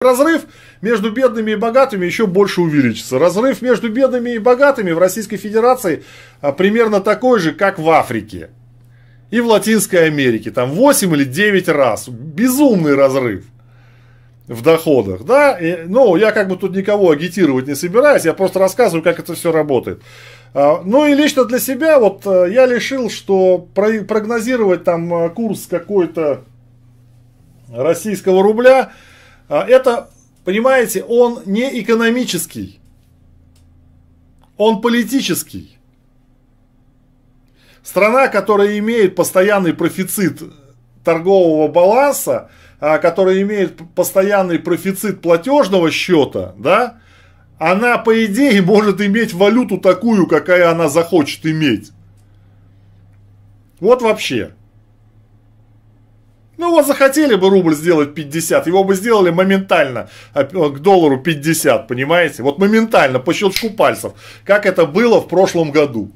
разрыв между бедными и богатыми еще больше увеличится. Разрыв между бедными и богатыми в Российской Федерации примерно такой же, как в Африке и в Латинской Америке. Там 8 или 9 раз. Безумный разрыв в доходах. Да? Ну, я как бы тут никого агитировать не собираюсь. Я просто рассказываю, как это все работает. Ну и лично для себя вот я решил, что прогнозировать там курс какой-то российского рубля, это, понимаете, он не экономический, он политический. Страна, которая имеет постоянный профицит торгового баланса, которая имеет постоянный профицит платежного счета, да, она, по идее, может иметь валюту такую, какая она захочет иметь. Вот вообще. Ну вот захотели бы рубль сделать 50, его бы сделали моментально к доллару 50, понимаете? Вот моментально, по щелчку пальцев, как это было в прошлом году.